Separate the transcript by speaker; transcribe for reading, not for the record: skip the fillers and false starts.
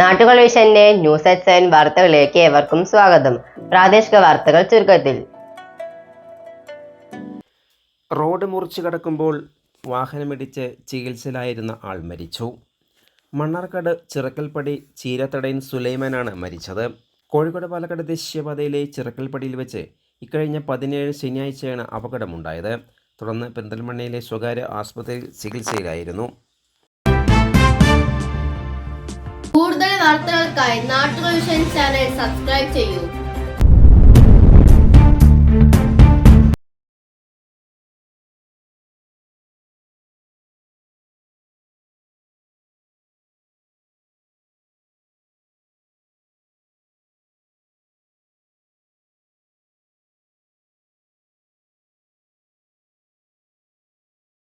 Speaker 1: നാട്ടുകൾ വിഷന്റെ news at 7 വാർത്തകളിലേക്ക് ഏവർക്കും സ്വാഗതം. പ്രാദേശിക വാർത്തകൾ ചുരുക്കത്തിൽ.
Speaker 2: റോഡ് മുറിച്ചു കടക്കുമ്പോൾ വാഹനമിടിച്ച് ചികിത്സയിലായിരുന്ന ആൾ മരിച്ചു. മണ്ണാർക്കാട് ചിറക്കൽപ്പടി ചീരത്തടയൻ സുലൈമാനാണ് മരിച്ചത്. കോഴിക്കോട് പാലക്കാട് ദേശീയപാതയിലെ ചിറക്കൽപ്പടിയിൽ വെച്ച് ഇക്കഴിഞ്ഞ 17 ശനിയാഴ്ചയാണ് അപകടമുണ്ടായത്. തുടർന്ന് പെരിന്തൽമണ്ണയിലെ സ്വകാര്യ ആശുപത്രിയിൽ ചികിത്സയിലായിരുന്നു.
Speaker 3: കൂടുതൽ വാർത്തകൾക്കായി നാട്ടുകൾ വിഷൻ ചാനൽ സബ്സ്ക്രൈബ് ചെയ്യൂ.